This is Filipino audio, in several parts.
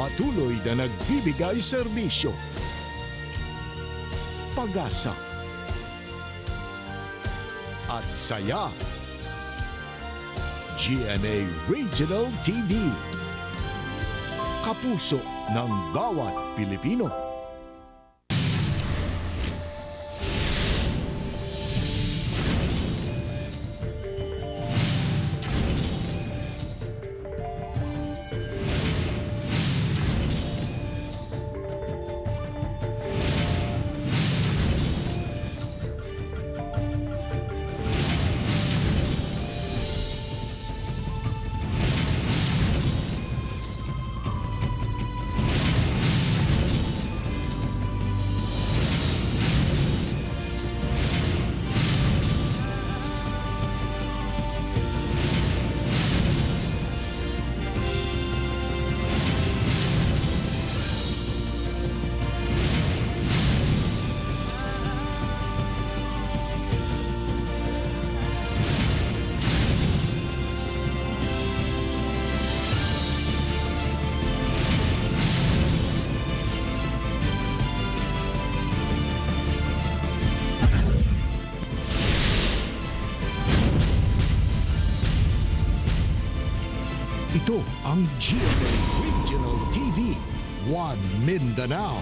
patuloy na nagbibigay serbisyo. Pag-asa at saya. GMA Regional TV. Kapuso ng bawat Pilipino. Ito ang GMA Regional TV, One Mindanao.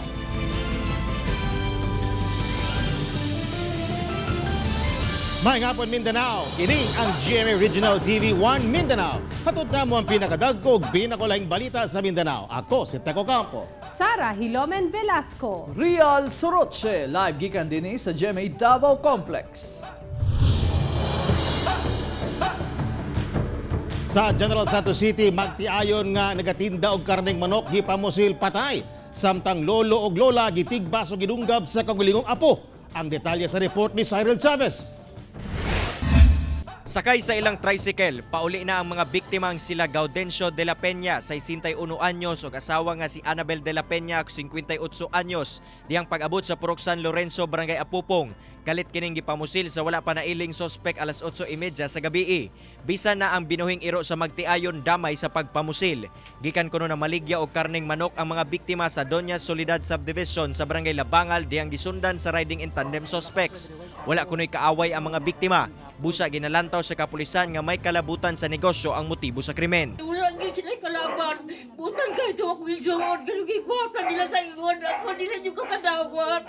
May ngapon Mindanao, kini ang GMA Regional TV 1 Mindanao. Hatod na mo ang pinakadagkog, pinakulaing balita sa Mindanao. Ako si Teco Campo. Sara Hilomen Velasco. Real Soroche, live gikan din sa GMA Davao Complex. Sa General Santos City, magtiayon nga nagatinda og karneng manok gipamusil patay. Samtang lolo og lola gitigbaso gidunggab sa kagulingong apo. Ang detalye sa report ni Cyril Chavez. Sakay sa ilang tricycle, pauli na ang mga biktimang sila Gaudencio de la Peña, 61 anyos, ug asawa nga si Annabel de la Peña, 58 anyos, diyang pag-abot sa Purok San Lorenzo, Barangay Apupong. Kalit kining gipamusil sa wala pa nailing sospek alas 8:30 sa gabi. Bisan na ang binuhing iro sa magtiayon damay sa pagpamusil. Gikan kuno na maligya og karneng manok ang mga biktima sa Doña Soledad Subdivision sa Barangay Labangal diyang gisundan sa riding in tandem suspects. Wala kuno'y kaaway ang mga biktima. Busa ginalantaw sa kapulisan nga may kalabutan sa negosyo ang motibo sa krimen. Wala nga sila kalaban. Butan ka ito ako igsoon. Pero gibutan nila sa ingon. Ako nila yung kakadawat.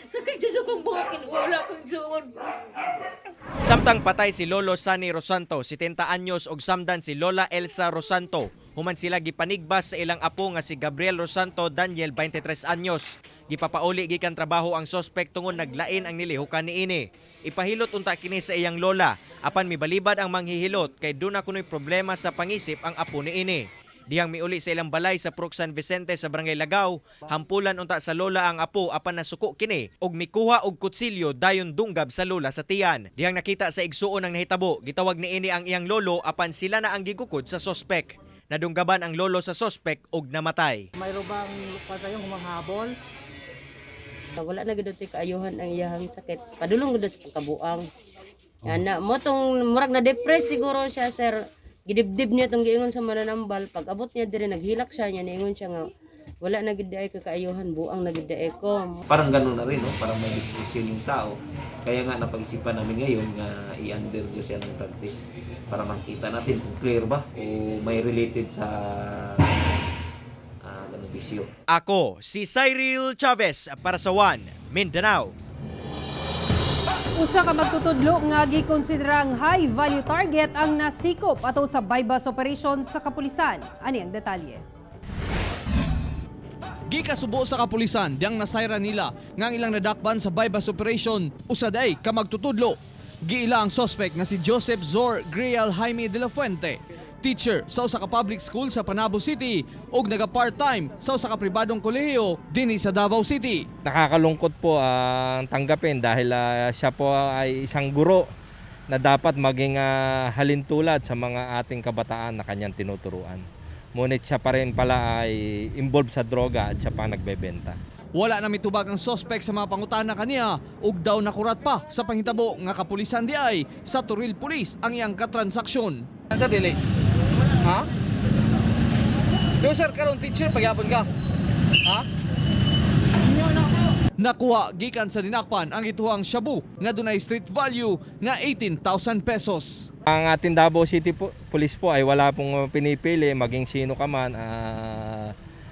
Sakit sa kong buhakin. Wala ko igsoon. Samtang patay si Lolo Sani Rosanto, 70 anyos, og samdan si Lola Elsa Rosanto. Human sila gipanigbas sa ilang apo nga si Gabriel Rosanto Daniel, 23 anyos. Gipapauli gikan trabaho ang sospek tungod naglain ang nilihukan niini. Ipahilot unta kini sa iyang lola, apan mibalibad ang manghihilot kay duna kunoy problema sa pangisip ang apo niini. Dihang miuli sa ilang balay sa Purok San Vicente sa Barangay Lagaw, hampulan unta sa lola ang apo apan nasuko kini og mikuha og kutsilyo dayon dunggab sa lola sa tiyan. Dihang nakita sa igsuon ang nahitabo, gitawag niini ang iyang lolo apan sila na ang gigukod sa sospek. Nadunggaban ang lolo sa sospek og namatay. Mayro bang patayong humanghabol? Wala na gudot kaayuhan ang iyahang sakit. Padulong gudot sa pagkabuang. Ana mo tong murag na depress siguro siya, sir. Gidibdib niya tong giingon sa mananambal. Pag abot niya dire naghilak siya niya niingon siya nga wala na gid ay kaayuhan, buang na gid ay ko. Parang gano'n na rin, no? Parang may depression yung tao. Kaya nga napag-isipan namin ngayon nga i-undergo siya ng drug test para makita natin kung clear ba o may related sa ganung bisyo. Ako si Cyril Chavez para sa One Mindanao. Usa ka magtutudlo nga gikonsiderang high value target ang nasikop ato sa bypass operation sa kapulisan. Ani ang detalye. Gikasubo sa kapulisan diyang nasayra nila nga ang ilang nadakban sa bypass operation usaday ka magtutudlo. Giila ang suspect nga si Joseph Zor Grial Jaime de la Fuente, teacher sa usa ka public school sa Panabo City ug naga-part-time sa usa ka pribadong kolehiyo dinhi sa Davao City. Nakakalungkot po ang tanggapin dahil siya po ay isang guro na dapat maging halintulad sa mga ating kabataan na kanyang tinuturuan. Ngunit siya pa rin pala ay involved sa droga at siya pa nagbebenta. Wala na mitubag ang suspect sa mga pangutana kaniya ug daw nakurat pa sa panghitabo nga kapulisan di ay sa Turil Police ang iyang katransaksyon. Sa dili. Ha? Yo sir, karon teacher pagyapon ka. Ha? Nakuha gikan sa dinakpan ang ituhang shabu nga dunay street value nga 18,000 pesos. Ang ating Davao City Police po ay wala pong pinipili maging sino ka man.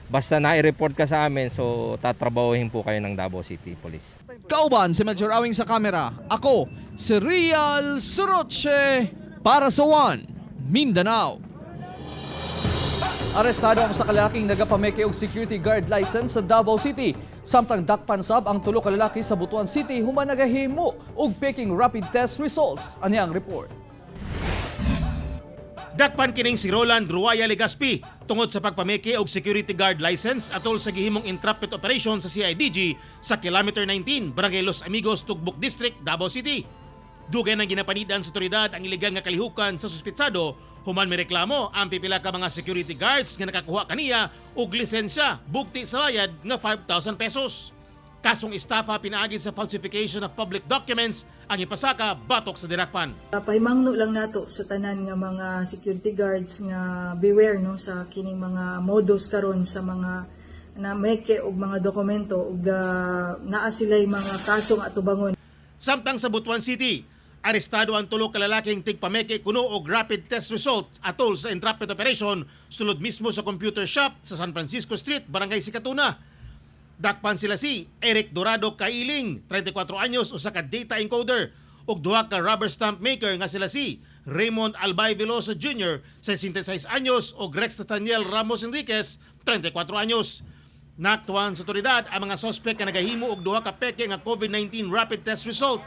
Basta na-report ka sa amin, so tatrabahuhin po kayo ng Davao City Police. Kauban si Major Awing sa kamera. Ako, si Real Soroche para sa One Mindanao. Arestado ang sa kalalaking nagapameke og security guard license sa Davao City. Samtang dakpan sab ang tulo ka lalaki sa Butuan City human nagahimo og peking rapid test results. Anyang report. Dakpan kining si Roland Ruaya Legaspi tungod sa pagpameke og security guard license atol sa gihimong entrapment operation sa CIDG sa Kilometer 19, Barangay Los Amigos, Tugbok District, Davao City. Dugay nang ginapanidan sa otoridad ang ilegal nga kalihukan sa suspitsado human may reklamo ang pipila ka mga security guards nga nakakuha kaniya og lisensya bugti sa bayad nga 5,000 pesos. Kasong estafa pinaagi sa falsification of public documents ang ipasaka batok sa dinakpan. Pahimangno lang nato sa tanan nga mga security guards nga beware no sa kining mga modus karon sa mga na meke og mga dokumento ug naa sila'y mga kasong atubangon. Samtang sa Butuan City, arestado ang tulo ka lalaking tigpameke kuno og rapid test results atol sa entrapment operation sulod mismo sa computer shop sa San Francisco Street, Barangay Sikatuna. Dakpan sila si Eric Dorado Kailing, 34 anyos, usa ka data encoder, ug duha ka rubber stamp maker nga sila si Raymond Albay Veloso Jr., 66 anyos, ug Rex Nathaniel Ramos Enriquez, 34 anyos. Naktuan sa otoridad ang mga sospek nga nagahimo og duha ka peke nga COVID-19 rapid test result.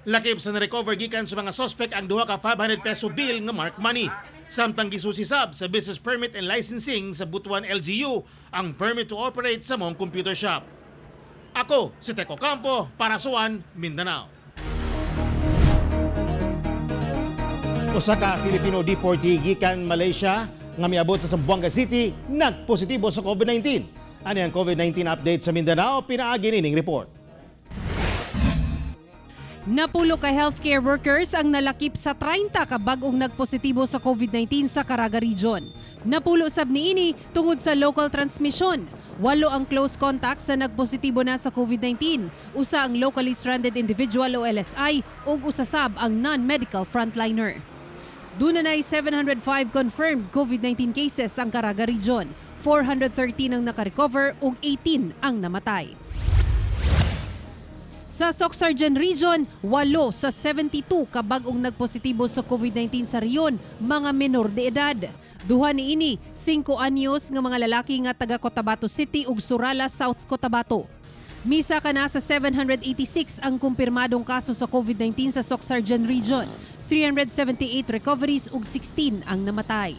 Lakip sa na-recover gikan sa mga sospek ang duha ka 500 peso bill nga mark money. Samtang gisusisab sa business permit and licensing sa Butuan LGU ang permit to operate sa mong computer shop. Ako si Teco Campo para sa One Mindanao. Usa ka Filipino deportee gikan Malaysia nga miabot sa Zamboanga City nagpositibo sa COVID-19. Ano ang COVID-19 update sa Mindanao? Pinaagi nining report. Napulo ka healthcare workers ang nalakip sa 30 ka bag-ong nagpositibo sa COVID-19 sa Caraga Region. Napulo sab niini tungod sa local transmission. 8 ang close contacts sa nagpositibo na sa COVID-19. Usa ang locally stranded individual o LSI ug usa sab ang non-medical frontliner. Dunay 705 confirmed COVID-19 cases ang Caraga Region. 413 ang nakarecover ug 18 ang namatay. Sa Socsargen Region, 8 sa 72 ka bag-ong nagpositibo sa COVID-19 sa riyon, mga menor de edad. Duha niini, 5 anyos nga mga lalaki nga taga Cotabato City ug Surala, South Cotabato. Misa ka na sa 786 ang kumpirmadong kaso sa COVID-19 sa Socsargen Region. 378 recoveries ug 16 ang namatay.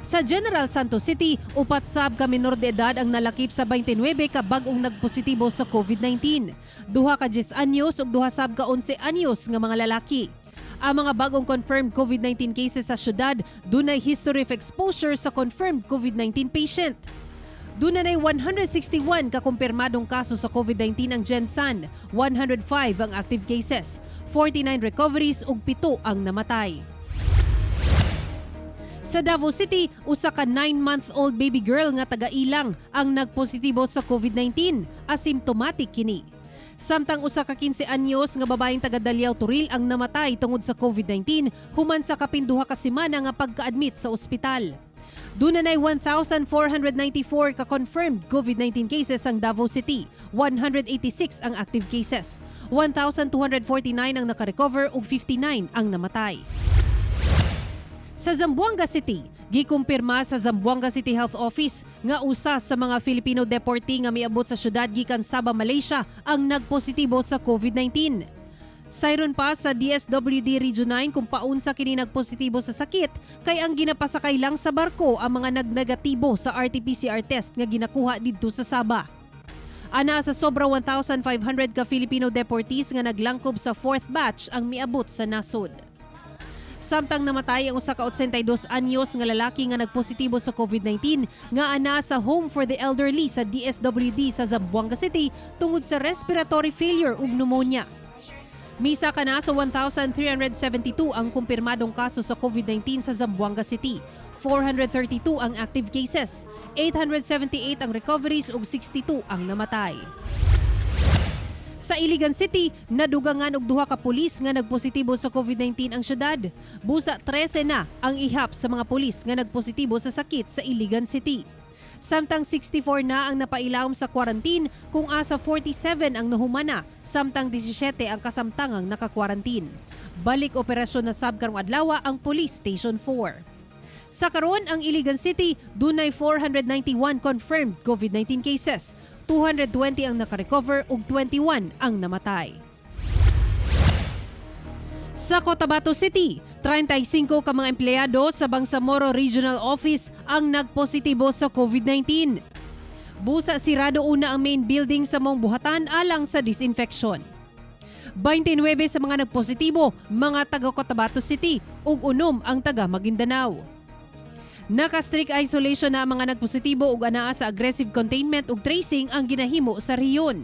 Sa General Santos City, 4 sab ka menor de edad ang nalakip sa 29 ka bag-ong nagpositibo sa COVID-19. 2 ka 10 anyos ug 2 sab ka 11 anyos nga mga lalaki. Ang mga bagong confirmed COVID-19 cases sa syudad dunay history of exposure sa confirmed COVID-19 patient. Dunay 161 ka kumpirmadong kaso sa COVID-19 ang Gensan, 105 ang active cases, 49 recoveries ug 7 ang namatay. Sa Davao City, usa ka 9-month-old baby girl nga taga-ilang ang nagpositibo sa COVID-19, asymptomatic kini. Samtang usa ka 15 anyos nga babaeng taga Daliao Turil ang namatay tungod sa COVID-19 human sa kapinduha ka semana nga pagka-admit sa ospital. Dunay 1,494 ka confirmed COVID-19 cases ang Davao City, 186 ang active cases, 1,249 ang nakarecover ug 59 ang namatay. Sa Zamboanga City, gikumpirma sa Zamboanga City Health Office nga usa sa mga Filipino deportee nga miabot sa syudad gikan Sabah, Malaysia ang nagpositibo sa COVID-19. Sayron pa sa DSWD Region 9 kung paunsa kini nagpositibo sa sakit kay ang ginapasakay lang sa barko ang mga nagnegatibo sa RT-PCR test nga ginakuha didto sa Sabah. Ana sa sobra 1,500 ka Filipino deportees nga naglangkob sa 4th batch ang miabot sa nasod. Samtang namatay ang usa ka 82 anyos nga lalaki nga nagpositibo sa COVID-19 nga ana sa Home for the Elderly sa DSWD sa Zamboanga City tungod sa respiratory failure ug pneumonia. Misa ka na sa 1,372 ang kumpirmadong kaso sa COVID-19 sa Zamboanga City. 432 ang active cases, 878 ang recoveries ug 62 ang namatay. Sa Iligan City, nadugangan og duha ka pulis nga nagpositibo sa COVID-19 ang syudad. Busa 13 na ang ihap sa mga pulis nga nagpositibo sa sakit sa Iligan City. Samtang 64 na ang napailawom sa quarantine kung asa 47 ang nahumana, samtang 17 ang kasamtangang naka-quarantine. Balik operasyon na sab karong adlaw ang Police Station 4. Sa karon ang Iligan City, dunay 491 confirmed COVID-19 cases. 220 ang naka-recover ug 21 ang namatay. Sa Cotabato City, 35 ka mga empleyado sa Bangsamoro Regional Office ang nagpositibo sa COVID-19. Busa sirado una ang main building sa mong buhatan alang sa disinfection. 29 sa mga nagpositibo, mga taga Cotabato City ug 6 ang taga Maguindanao. Naka-strict isolation na ang mga nagpositibo ug anaa sa aggressive containment ug tracing ang ginahimo sa riyon.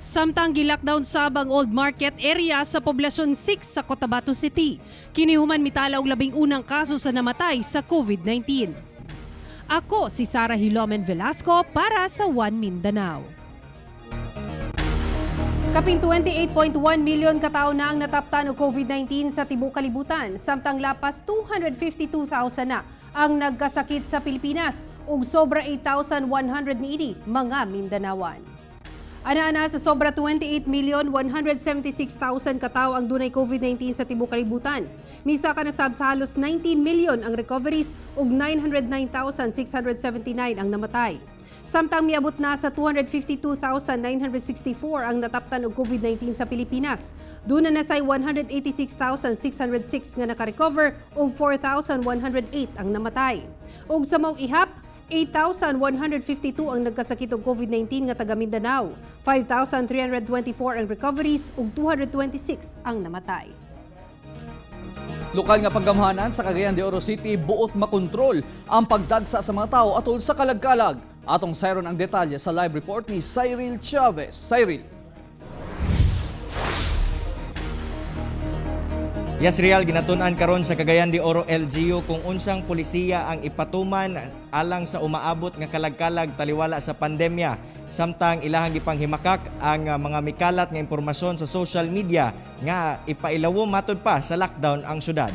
Samtang gi-lockdown sab ang Old Market area sa poblasyon 6 sa Cotabato City. Kinihuman mitala og 11 kaso sa namatay sa COVID-19. Ako si Sarah Hilomen Velasco para sa One Mindanao. Kaping 28.1 milyon katao na ang nataptan og COVID-19 sa tibuok kalibutan, samtang lapas 252,000 na ang nagkasakit sa Pilipinas ug sobra 8,100 niini mga Mindanawan. Ana-ana sa sobra 28,176,000 katao ang dunay COVID-19 sa tibuok kalibutan. Misa ka na sab sa halos 19 million ang recoveries ug 909,679 ang namatay. Samtang miabot na sa 252,964 ang nataptan og COVID-19 sa Pilipinas. Doon na nasay 186,606 nga naka-recover ug 4,108 ang namatay. Ug sa maong ihap, 8,152 ang nagkasakit og COVID-19 nga taga Mindanao, 5,324 ang recoveries ug 226 ang namatay. Lokal nga panggamhanan sa Cagayan de Oro City buot makontrol ang pagdagsa sa mga tao atol sa kalagkalag. Atong sayron ang detalye sa live report ni Cyril Chavez. Cyril. Yes, Real, ginatunan karon sa Cagayan de Oro LGU kung unsang pulisiya ang ipatuman alang sa umaabot nga kalagkalag taliwala sa pandemya. Samtang ilahang gipanghimakak ang mga mikalat nga impormasyon sa social media nga ipailawom matod pa sa lockdown ang syudad.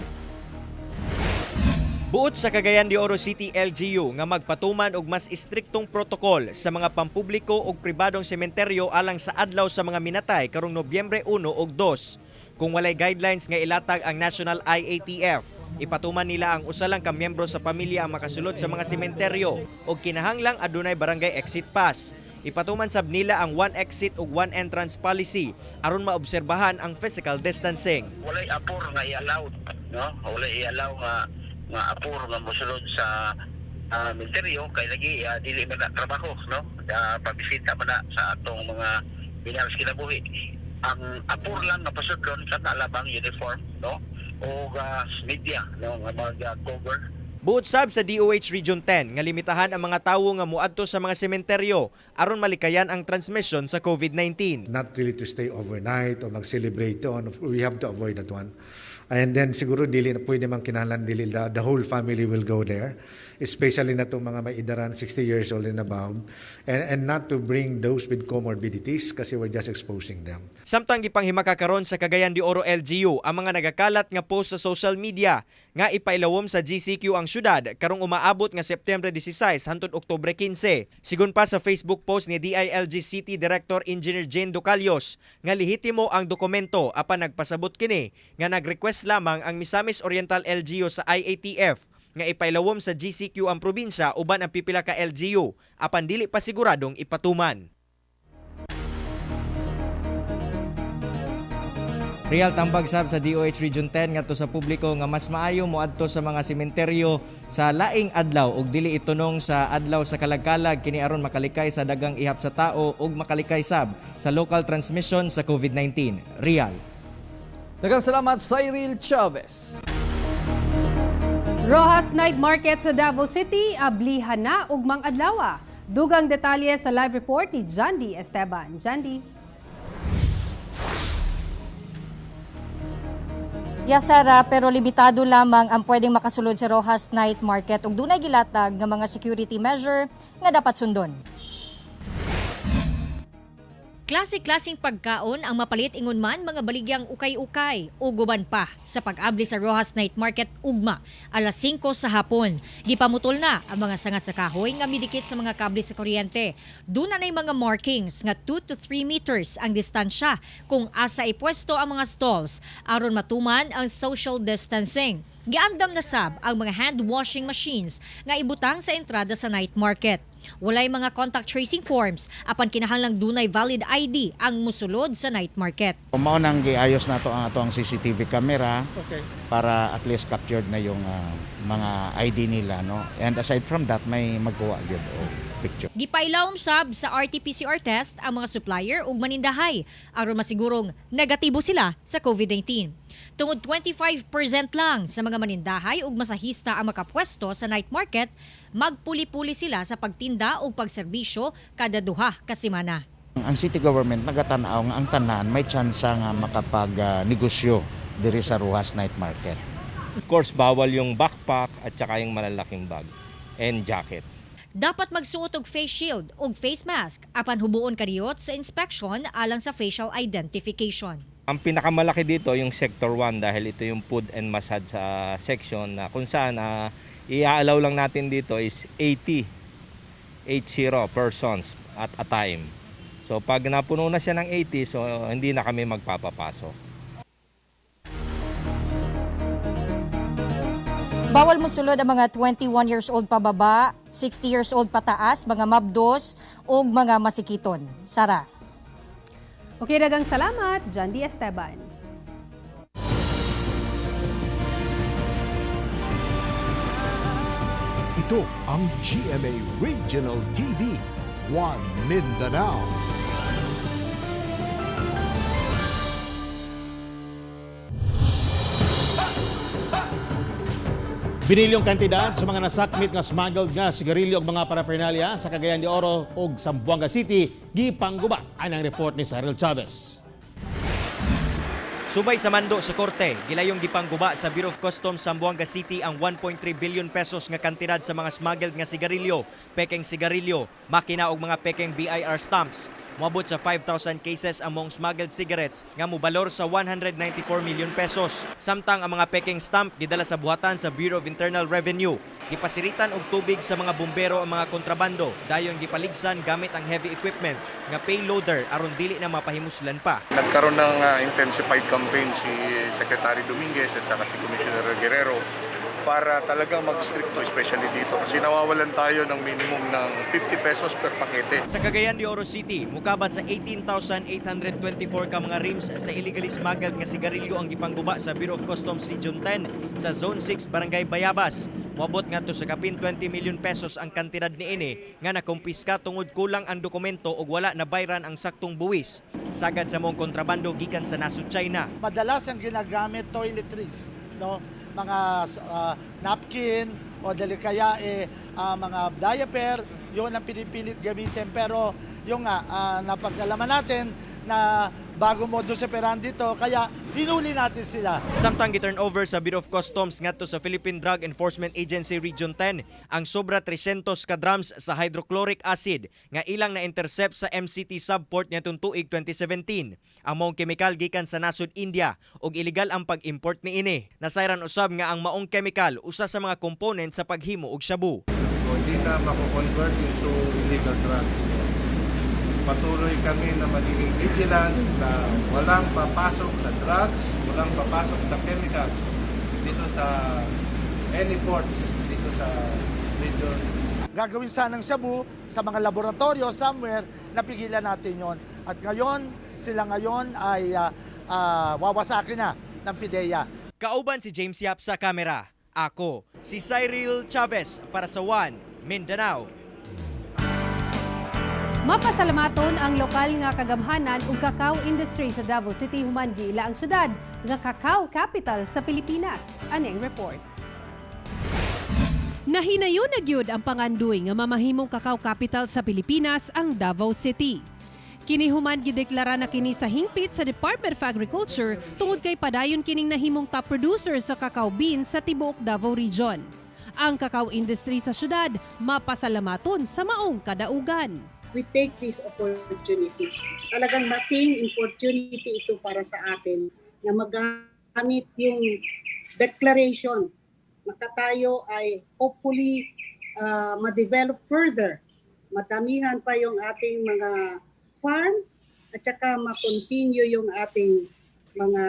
Buot sa Cagayan de Oro City LGU nga magpatuman og mas istriktong protokol sa mga pampubliko ug pribadong sementeryo alang sa adlaw sa mga minatay karong Nobyembre 1 ug 2. Kung walay guidelines nga ilatag ang National IATF, ipatuman nila ang usa lang ka miyembro sa pamilya ang makasulod sa mga sementeryo ug kinahanglang adunay barangay exit pass. Ipatuman sab nila ang one exit ug one entrance policy aron maobserbahan ang physical distancing. Walay apor nga i-allow, no? Walay i-allow nga apor nga mosulod sa ministeryo kay lagi dili man na trabaho, no? Pagbisita man na sa atong mga binalas kinabuhi. Ang apor lang nga pasudlon sa nalabang uniform, no? O media, no? Nga mag-cover. Buot sab sa DOH Region 10 nga limitahan ang mga tawo nga muadto sa mga sementeryo aron malikayan ang transmission sa COVID-19. Not really to stay overnight o mag-celebrate on. We have to avoid that one. And then siguro dili na pwede man kinahanglan dili the whole family will go there, especially na itong mga may edaran 60 years old and above, and not to bring those with comorbidities kasi we're just exposing them. Samtang gipanghimakak karon sa Cagayan de Oro LGU ang mga nagakalat nga post sa social media nga ipailawom sa GCQ ang syudad karong umaabot nga September 16 hangtod Oktubre 15. Sigon pa sa Facebook post ni DILG City Director Engineer Jane Ducalios nga lehitimo ang dokumento apan nagpasabot kini nga nagrequest lamang ang Misamis Oriental LGU sa IATF nga ipailawom sa GCQ ang probinsya uban ang pipila ka LGU apan dili pa siguradong ipatuman. Real tambag sab sa DOH Region 10 ngadto sa publiko nga mas maayo moadto sa mga sementeryo sa laing adlaw ug dili itunong sa adlaw sa kalagkalag kini aron makalikay sa dagang ihap sa tao ug makalikay sab sa local transmission sa COVID-19. Real. Daghang salamat Cyril Chavez. Rojas Night Market sa Davao City, ablihan na ug mang adlaw. Dugang detalye sa live report ni Jandy Esteban. Jandy. Yes, Sara, pero limitado lamang ang pwedeng makasulod sa Rojas Night Market ug dunay gilatag nga mga security measure nga dapat sundon. Klase-klaseng pagkaon ang mapalit ingon man mga baligyang ukay-ukay o guban pa sa pag-abli sa Rojas Night Market ugma alas 5 sa hapon. Gipamutol na ang mga sangat sa kahoy nga midikit sa mga kable sa kuryente. Doon na mga markings nga 2 to 3 meters ang distansya kung asa ipwesto ang mga stalls aron matuman ang social distancing. Giandam na sab ang mga hand washing machines nga ibutang sa entrada sa night market. Walay mga contact tracing forms apan kinahanglang dunay valid ID ang musulod sa night market. Mao nang giayos nato ang atong CCTV camera para at least captured na yung mga ID nila, no. And aside from that may magkuha gyud og picture. Gipailawom sab sa RT-PCR test ang mga supplier ug manindahay aron masigurong negatibo sila sa COVID-19. Tungod 25% lang sa mga manindahay ug masahista ang makapwesto sa night market, magpuli-puli sila sa pagtinda o pagserbisyo kada duha ka semana. Ang city government nagatan-aw nga ang tanan may tsansa nga makapag-negosyo diri sa Rojas Night Market. Of course, bawal yung backpack at saka yung malalaking bag and jacket. Dapat magsuot og face shield ug face mask apan hubuon kariyot sa inspection alang sa facial identification. Ang pinakamalaki dito yung Sector 1 dahil ito yung food and massage section na kung saan i-allow lang natin dito is 80 persons at a time. So pag napuno na siya ng 80, so hindi na kami magpapapasok. Bawal mosulod ang mga 21 years old pababa, 60 years old pataas, mga mabdos ug mga masikiton. Sara. Okay, dagang salamat, John D. Esteban. Ito ang GMA Regional TV, One Mindanao. Binilyong kantidad sa mga nasakmit nga smuggled nga sigarilyo ug mga paraphernalia sa Cagayan de Oro ug Zamboanga City gipangguba anang report ni Cyril Chavez. Subay sa mando sa korte, gilayong gipangguba sa Bureau of Customs Zamboanga City ang 1.3 billion pesos nga kantidad sa mga smuggled nga sigarilyo, pekeng sigarilyo, makina ug mga pekeng BIR stamps. Moabot sa 5,000 cases among smuggled cigarettes nga mobalor sa 194 million pesos. Samtang ang mga pekeng stamp gidala sa buhatan sa Bureau of Internal Revenue. Gipasiritan og tubig sa mga bumbero ang mga kontrabando, dayon gipaligsan gamit ang heavy equipment nga payloader aron dili na mapahimuslan pa. Nagkaroon ng intensified campaign si Secretary Dominguez at saka si Commissioner Guerrero para talagang mag-stricto, especially dito kasi nawawalan tayo ng minimum ng 50 pesos per pakete. Sa Cagayan de Oro City, mukabat sa 18,824 ka mga rims sa illegally smuggled nga sigarilyo ang gipangguba sa Bureau of Customs Region 10 sa Zone 6 Barangay Bayabas. Moabot ngadto sa kapin 20 million pesos ang kantidad niini nga nakumpiska tungod kulang ang dokumento ug wala na bayran ang saktong buwis. Sagad sa mong kontrabando gikan sa nasud China. Madalas ang ginagamit toiletries, no? Mga napkin o dali kaya mga diaper, yun ang pinipilit gamitin. Pero yung napag-alaman natin na bago modus operandi dito, kaya hinuli natin sila. Samtang gi-turn over sa Bureau of Customs ngadto sa Philippine Drug Enforcement Agency Region 10 ang sobra 300 ka drums sa hydrochloric acid nga ilang na-intercept sa MCT subport nitong tuig 2017. Ang maong kemikal gikan sa nasud India ug illegal ang pag-import niini. Nasayran usab nga ang maong kemikal usa sa mga component sa paghimo og shabu. Hindi na mako-convert into illegal drugs. Patuloy kami na magiging vigilant na walang papasok na drugs, walang papasok na chemicals dito sa any ports dito sa region. Gagawin sanang shabu sa mga laboratorio somewhere, napigilan natin yon. At ngayon, sila ngayon ay wawasakin na ng PIDEA. Kauban si James Yap sa kamera. Ako, si Cyril Chavez para sa One Mindanao. Mapasalamaton ang lokal nga kagamhanan ug cacao industry sa Davao City human giila ang syudad nga cacao capital sa Pilipinas. Aning report. Nahinayon na gyud ang pangandoy nga mamahimong cacao capital sa Pilipinas ang Davao City. Kinihuman gideklara na kini sa hingpit sa Department of Agriculture tungod kay padayon kining nahimong top producer sa cacao beans sa tibuok Davao Region. Ang cacao industry sa syudad mapasalamaton sa maong kadaugan. We take this opportunity. Talagang mating opportunity ito para sa atin na magamit yung declaration na tayo ay hopefully ma-develop further. Matamihan pa yung ating mga farms at saka ma-continue yung ating mga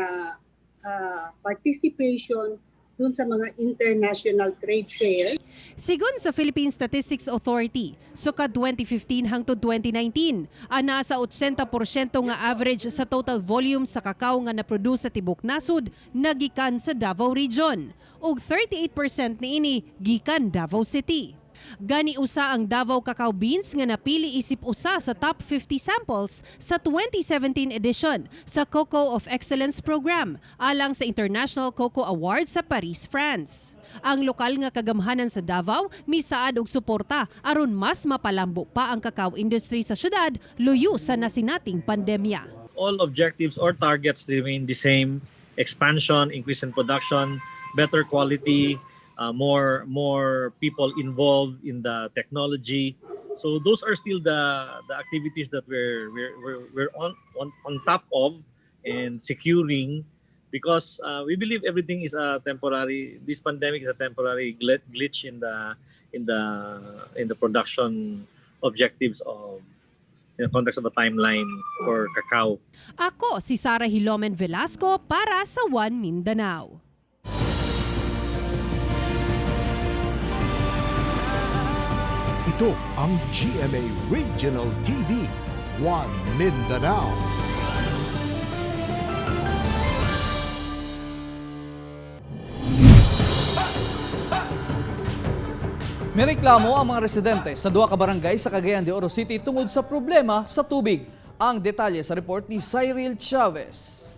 participation dun sa mga international trade fair. Sigon sa Philippine Statistics Authority, sukad 2015 hangtod 2019, ana sa 80% nga average sa total volume sa kakao nga na-produce sa tibok nasud nagikan sa Davao Region ug 38% niini gikan Davao City. Gani usa ang Davao Cacao Beans nga napili isip usa sa top 50 samples sa 2017 edition sa Cocoa of Excellence Program alang sa International Cocoa Awards sa Paris, France. Ang lokal nga kagamhanan sa Davao misaad og suporta aron mas mapalambo pa ang cacao industry sa syudad luyo sa nasinating pandemya. All objectives or targets remain the same: expansion, increase in production, better quality, more people involved in the technology. So those are still the activities that we're on top of and securing, because we believe everything is a temporary. This pandemic is a temporary glitch in the production objectives of, in the context of a timeline for cacao. Ako si Sara Hilomen Velasco para sa One Mindanao. Ito ang GMA Regional TV, One Mindanao. May reklamo ang mga residente sa duha ka barangay sa Cagayan de Oro City tungod sa problema sa tubig. Ang detalye sa report ni Cyril Chavez.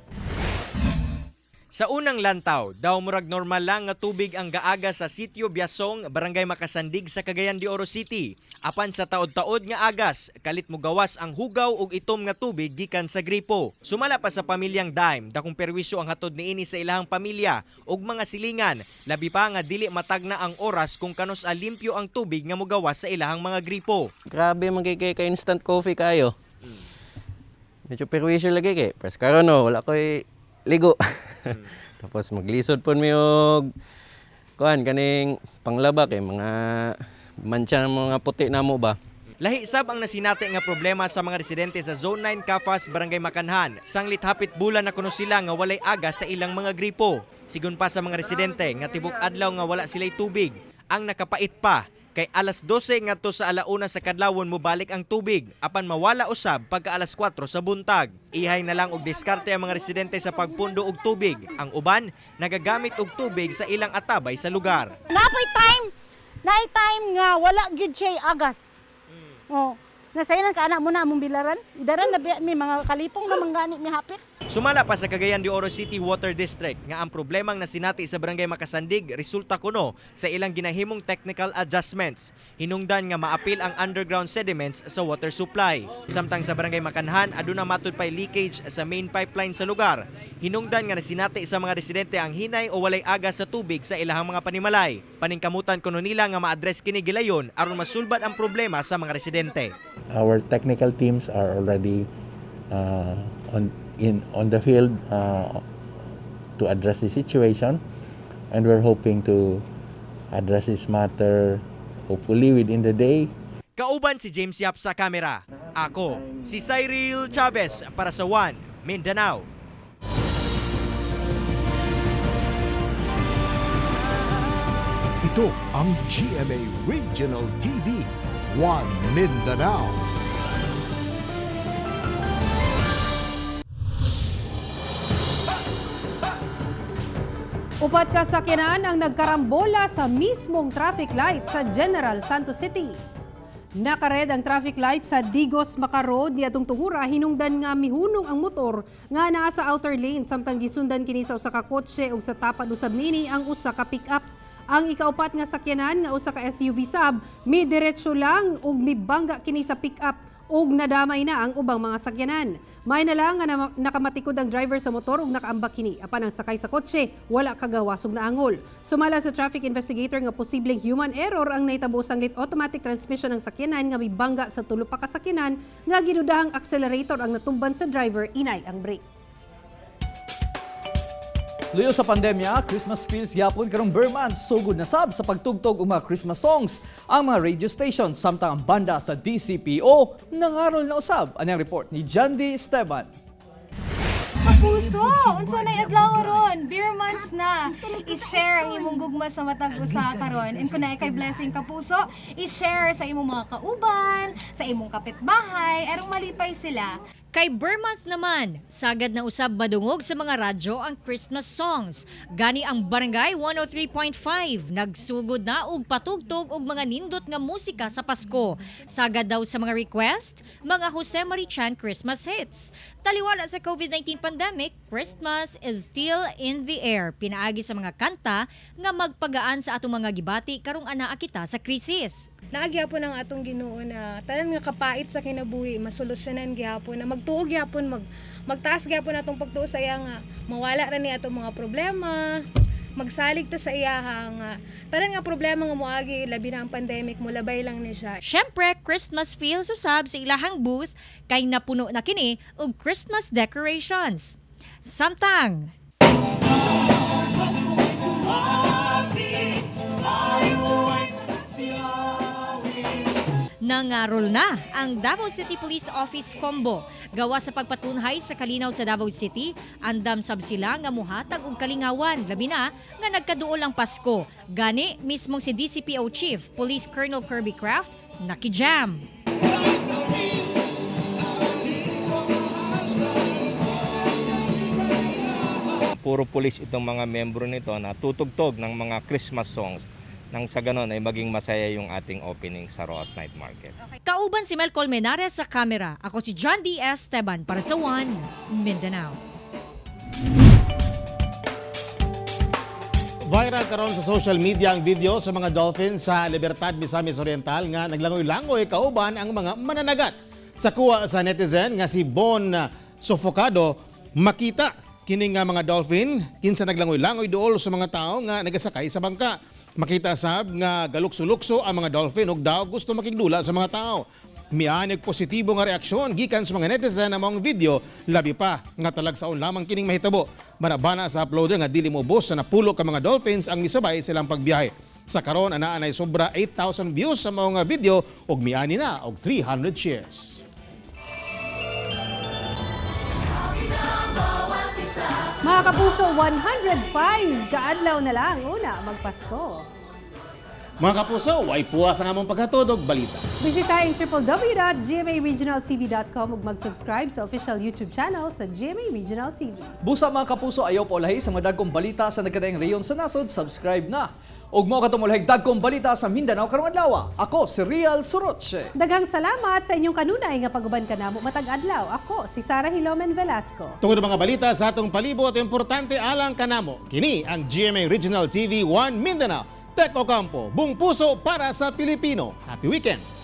Sa unang lantaw, daw murag normal lang nga tubig ang gaaga sa Sitio Biasong, Barangay Makasandig sa Cagayan de Oro City. Apan sa taod-taod nga agas, kalit mo gawas ang hugaw ug itom nga tubig gikan sa gripo. Sumala pa sa pamilyang Dime, dakong perwisyo ang hatod niini sa ilahang pamilya ug mga silingan, labi pa nga dili matagna ang oras kung kanus limpyo ang tubig nga mogawas sa ilahang mga gripo. Grabe man kay instant coffee kayo. Medyo perwisyo lagi kay pres karon no, wala koy ligo. Tapos maglisod po mi og kuan kaning panglaba kay mga mancha ng mga puti namo ba. Lahi sab ang nasinati nga problema sa mga residente sa Zone 9 Cafas, Barangay Makanhan. Sanglit hapit bulan na kuno sila nga walay aga sa ilang mga gripo. Sigon pa sa mga residente nga tibok adlaw nga wala sila'y tubig. Ang nakapait pa kay alas 12 ngadto sa alauna sa kadlawon mobalik ang tubig apan mawala usab pagka alas 4 sa buntag. Ihay na lang og diskarte ang mga residente sa pagpundo og tubig. Ang uban nagagamit og tubig sa ilang atabay sa lugar. Night time nga wala gyud siya agas. Oh, nasaynan ka anak mo na among bilaran. Idaran na mi mga kalipong na manggani mi hapit. Sumala pa sa Cagayan de Oro City Water District nga ang problemang nasinati sa Barangay Makasandig resulta kuno sa ilang ginahimong technical adjustments. Hinungdan nga maapil ang underground sediments sa water supply. Samtang sa Barangay Makanhan aduna matud pay leakage sa main pipeline sa lugar. Hinungdan nga nasinati sa mga residente ang hinay o walay aga sa tubig sa ilahang mga panimalay. Paningkamutan kuno nila nga ma-address kini gilayon aron masulbad ang problema sa mga residente. Our technical teams are already on the field to address the situation, and we're hoping to address this matter hopefully within the day. Kauban si James Yap sa kamera. Ako si Cyril Chavez para sa One Mindanao. Ito ang GMA Regional TV, One Mindanao. Upat ka sakyanan ang nagkarambola sa mismong traffic light sa General Santos City. Nakared ang traffic light sa Digos Maca Road niadtong tuhura hinungdan nga mihunong ang motor nga naa sa outer lane samtang gisundan kini sa usa ka kotse ug sa tapad usab nini ang usa ka pick-up. Ang ikaupat nga sakyanan nga usa ka SUV sab midiretso lang ug mibangga kini sa pick-up ug nadamay na ang ubang mga sakyanan. May na lang nga nakamatikod ang driver sa motor ug nakaambak kini apan ang sakay sa kotse wala kagawasog na angol. Sumala sa traffic investigator nga posibleng human error ang nahitabo sang lit automatic transmission ng sakyanan nga mibangga sa tulo pa ka sakyanan nga ginudahang accelerator ang natumban sa driver inay ang brake. Luyo sa pandemya, Christmas feels gyapon karong Burmans sugod na sab sa pagtugtog og mga Christmas songs ang mga radio stations samtang ang banda sa DCPO nangarol na usab. Anyang report ni Jandy Esteban. Puso! Unsa na'y adlaw ron? Beer months na. I-share ang imong gugma sa matag usa karon. And kung naay kay blessing ka puso, i-share sa imong mga kauban, sa imong kapitbahay, arong malipay sila. Kay Burmonth naman, sagad na usab madungog sa mga radyo ang Christmas songs. Gani ang Barangay 103.5 nagsugod na og patugtog og mga nindot nga musika sa Pasko. Sagad daw sa mga request, mga Jose Marichan Christmas hits. Taliwala sa COVID-19 pandemic, Christmas is still in the air. Pinaagi sa mga kanta nga magpagaan sa atong mga gibati karong anaa kita sa krisis. Naagyapon ang atong Ginoo na tanan nga kapait sa kinabuhi, masolusyonan gyapon na magtuog gyapon, magtaas gyapon atong pagtuo sa iya nga mawala ra ni atong mga problema, magsalig ta sa iya nga tanan nga problema nga moagi labi na ang pandemic mo labay lang ni siya. Syempre, Christmas feels usab sa ilahang booth kay napuno na kini og Christmas decorations. Samtang nangarol na ang Davao City Police Office Combo. Gawa sa pagpatunhay sa kalinaw sa Davao City, andam sab sila nga muhatag og kalingawan, labi na nga nagkaduol ang Pasko. Gani mismong si DCPO Chief Police Colonel Kirby Craft nakijam. Puro pulis itong mga membro nito na tutugtog ng mga Christmas songs nang sa ganon ay maging masaya yung ating opening sa Rojas Night Market. Kauban si Mel Colmenares sa kamera. Ako si John D. Esteban para sa One Mindanao. Viral karon sa social media ang video sa mga dolphin sa Libertad, Misamis Oriental nga naglangoy-langoy kauban ang mga mananagat. Sa kuha sa netizen nga si Bon Sofocado, makita kini nga mga dolphin kinsa naglangoy-langoy duol sa mga tao nga nagasakay sa bangka. Makita sab nga galukso-lukso ang mga dolphin ug daw gusto makigdula sa mga tao. Mianig positibo nga reaksyon gikan sa mga netizen among video, labi pa nga talagsaon lamang kining mahitabo. Banabana sa uploader nga dili mobos sa napulo ka mga dolphins ang misabay silang pagbiyahe. Sa karon anaa nay sobra 8,000 views sa mga video ug miani na og 300 shares. Mga kapuso, 105 kaadlaw na lang una magpasko. Mga kapuso, way puwas ang among paghatod og balita. Bisitahin www.gmaregionaltv.com ug mag-subscribe sa official YouTube channel sa GMA Regional TV. Busa mga kapuso, ayaw pa ulahi sa mga dagkong balita sa nagkadaing reyon sa nasod, subscribe na. Ug mo katumulahig dagkong balita sa Mindanao karong adlaw. Ako si Rial Soroche. Daghang salamat sa inyong kanunay nga paguban kanamo matag adlaw. Ako si Sarah Hilomen Velasco. Tungod mga balita sa atong palibot, importante alang kanamo. Kini ang GMA Regional TV 1 Mindanao. Teko Campo, buong puso para sa Pilipino. Happy weekend!